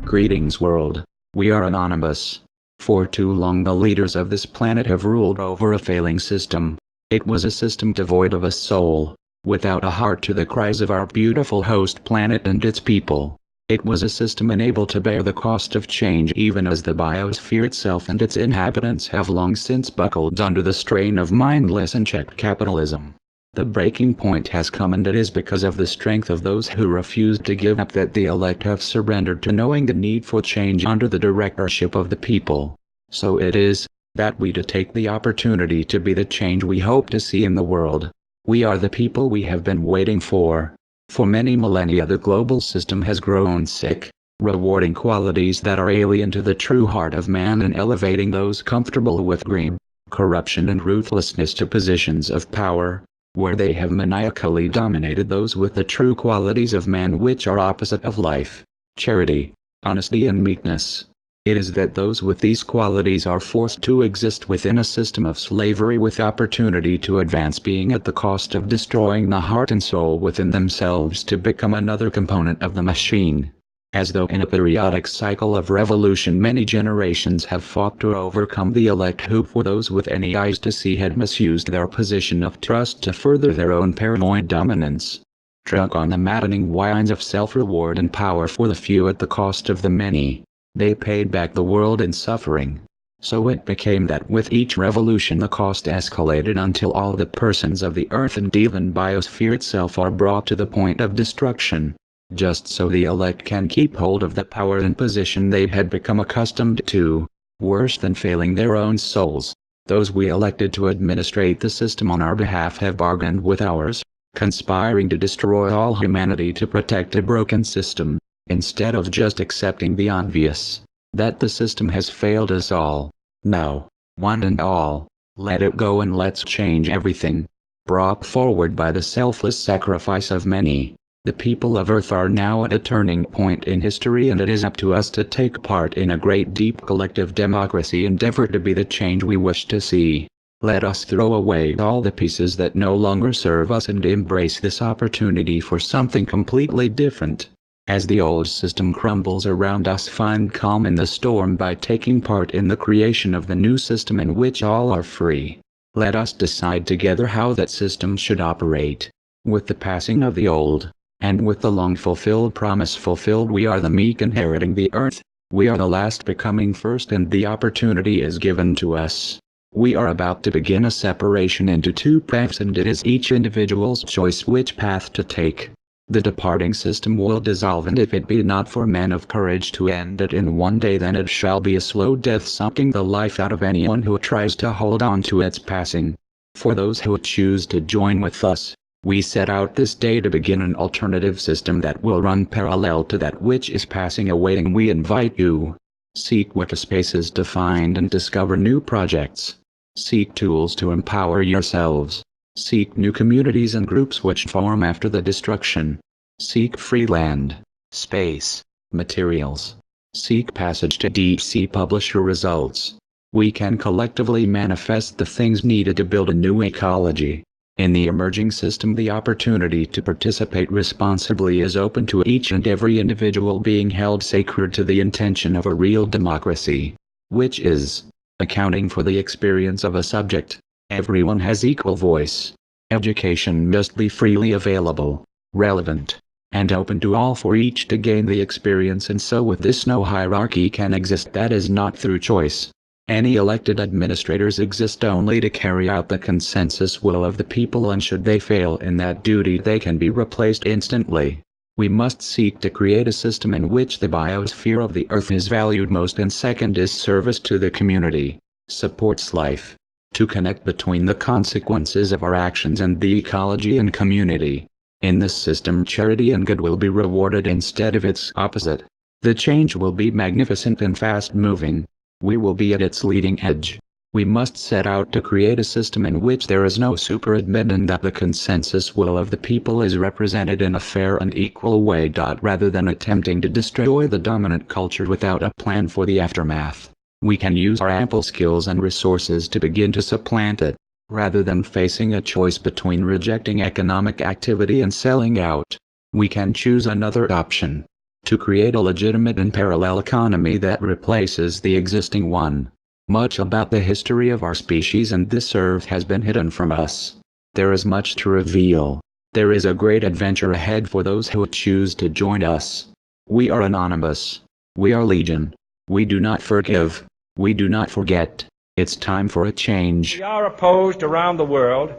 Greetings world. We are anonymous. For too long the leaders of this planet have ruled over a failing system. It was a system devoid of a soul, without a heart to the cries of our beautiful host planet and its people. It was a system unable to bear the cost of change even as the biosphere itself and its inhabitants have long since buckled under the strain of mindless unchecked capitalism. The breaking point has come, and it is because of the strength of those who refuse to give up that the elect have surrendered to knowing the need for change under the directorship of the people. So it is that we take the opportunity to be the change we hope to see in the world. We are the people we have been waiting for. For many millennia the global system has grown sick, rewarding qualities that are alien to the true heart of man and elevating those comfortable with greed, corruption and ruthlessness to positions of power, where they have maniacally dominated those with the true qualities of man which are opposite of life, charity, honesty and meekness. It is that those with these qualities are forced to exist within a system of slavery with opportunity to advance, being at the cost of destroying the heart and soul within themselves to become another component of the machine. As though in a periodic cycle of revolution many generations have fought to overcome the elect who, for those with any eyes to see, had misused their position of trust to further their own paranoid dominance. Drunk on the maddening wines of self-reward and power for the few at the cost of the many, they paid back the world in suffering. So it became that with each revolution the cost escalated until all the persons of the earth and even biosphere itself are brought to the point of destruction. Just so the elect can keep hold of the power and position they had become accustomed to. Worse than failing their own souls, those we elected to administrate the system on our behalf have bargained with ours, conspiring to destroy all humanity to protect a broken system, instead of just accepting the obvious, that the system has failed us all. No, one and all, let it go and let's change everything. Brought forward by the selfless sacrifice of many, the people of Earth are now at a turning point in history, and it is up to us to take part in a great deep collective democracy endeavor to be the change we wish to see. Let us throw away all the pieces that no longer serve us and embrace this opportunity for something completely different. As the old system crumbles around us, find calm in the storm by taking part in the creation of the new system in which all are free. Let us decide together how that system should operate. With the passing of the old, and with the long-fulfilled promise fulfilled, we are the meek inheriting the earth, we are the last becoming first, and the opportunity is given to us. We are about to begin a separation into two paths, and it is each individual's choice which path to take. The departing system will dissolve, and if it be not for men of courage to end it in one day, then it shall be a slow death, sucking the life out of anyone who tries to hold on to its passing. For those who choose to join with us, we set out this day to begin an alternative system that will run parallel to that which is passing away, and we invite you. Seek Wikispaces to find and discover new projects. Seek tools to empower yourselves. Seek new communities and groups which form after the destruction. Seek free land, space, materials. Seek passage to deep sea publisher results. We can collectively manifest the things needed to build a new ecology. In the emerging system, the opportunity to participate responsibly is open to each and every individual, being held sacred to the intention of a real democracy, which is accounting for the experience of a subject. Everyone has equal voice. Education must be freely available, relevant, and open to all for each to gain the experience, and so with this no hierarchy can exist that is not through choice. Any elected administrators exist only to carry out the consensus will of the people, and should they fail in that duty they can be replaced instantly. We must seek to create a system in which the biosphere of the earth is valued most, and second is service to the community, supports life, to connect between the consequences of our actions and the ecology and community. In this system charity and good will be rewarded instead of its opposite. The change will be magnificent and fast-moving. We will be at its leading edge. We must set out to create a system in which there is no super-admin, and that the consensus will of the people is represented in a fair and equal way. Rather than attempting to destroy the dominant culture without a plan for the aftermath, we can use our ample skills and resources to begin to supplant it. Rather than facing a choice between rejecting economic activity and selling out, we can choose another option. to create a legitimate and parallel economy that replaces the existing one. Much about the history of our species and this earth has been hidden from us. There is much to reveal. There is a great adventure ahead for those who choose to join us. We are anonymous. We are legion. We do not forgive. We do not forget. It's time for a change. We are opposed around the world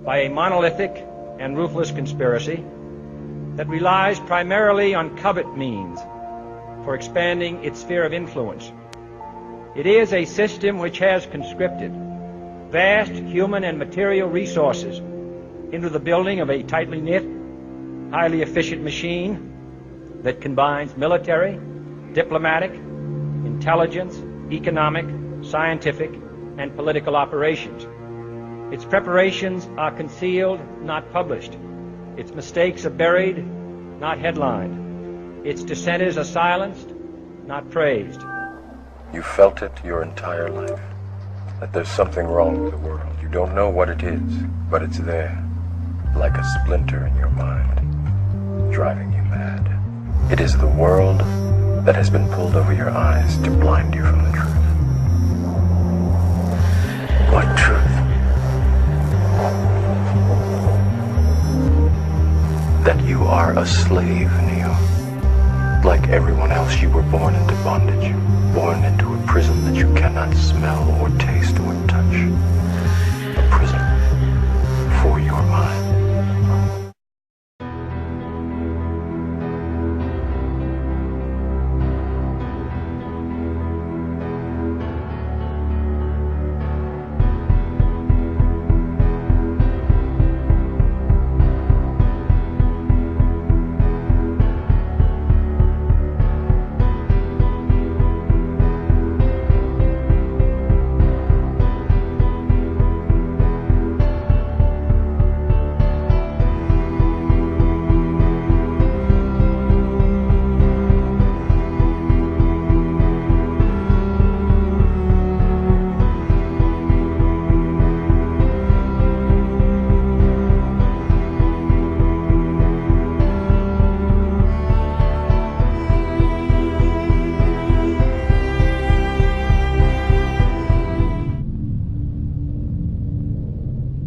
by a monolithic and ruthless conspiracy that relies primarily on covert means for expanding its sphere of influence. It is a system which has conscripted vast human and material resources into the building of a tightly knit, highly efficient machine that combines military, diplomatic, intelligence, economic, scientific, and political operations. Its preparations are concealed, not published. Its mistakes are buried, not headlined. Its dissenters are silenced, not praised. You felt it your entire life, that there's something wrong with the world. You don't know what it is, but it's there, like a splinter in your mind, driving you mad. It is the world that has been pulled over your eyes to blind you from the truth. What truth? That you are a slave, Neo. Like everyone else, you were born into bondage. Born into a prison that you cannot smell or taste or touch. A prison for your mind.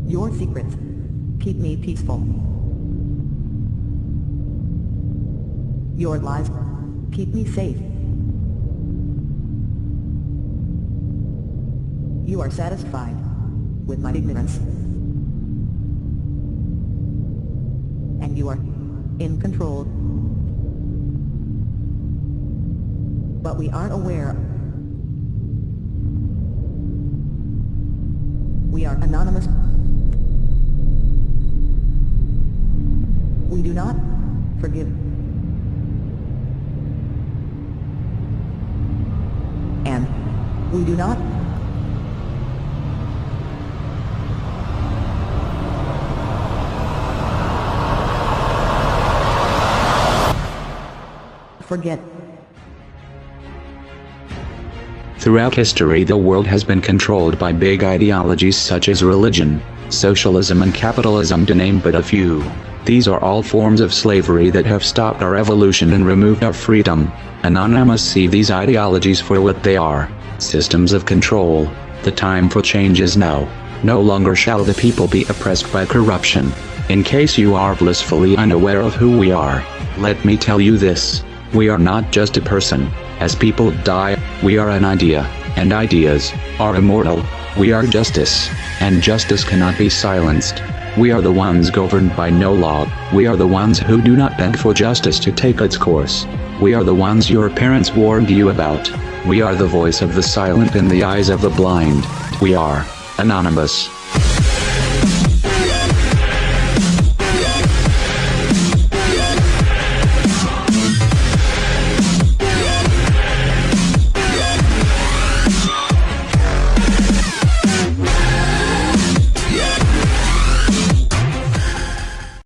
Your secrets keep me peaceful. Your lies keep me safe. You are satisfied with my ignorance. And you are in control. But we aren't aware. We are anonymous. We do not forgive. And we do not forget. Throughout history, the world has been controlled by big ideologies such as religion, socialism and capitalism, to name but a few. These are all forms of slavery that have stopped our evolution and removed our freedom. Anonymous see these ideologies for what they are: systems of control. The time for change is now. No longer shall the people be oppressed by corruption. In case you are blissfully unaware of who we are, let me tell you this: we are not just a person. As people die, we are an idea, and ideas are immortal. We are justice, and justice cannot be silenced. We are the ones governed by no law. We are the ones who do not beg for justice to take its course. We are the ones your parents warned you about. We are the voice of the silent in the eyes of the blind. We are anonymous.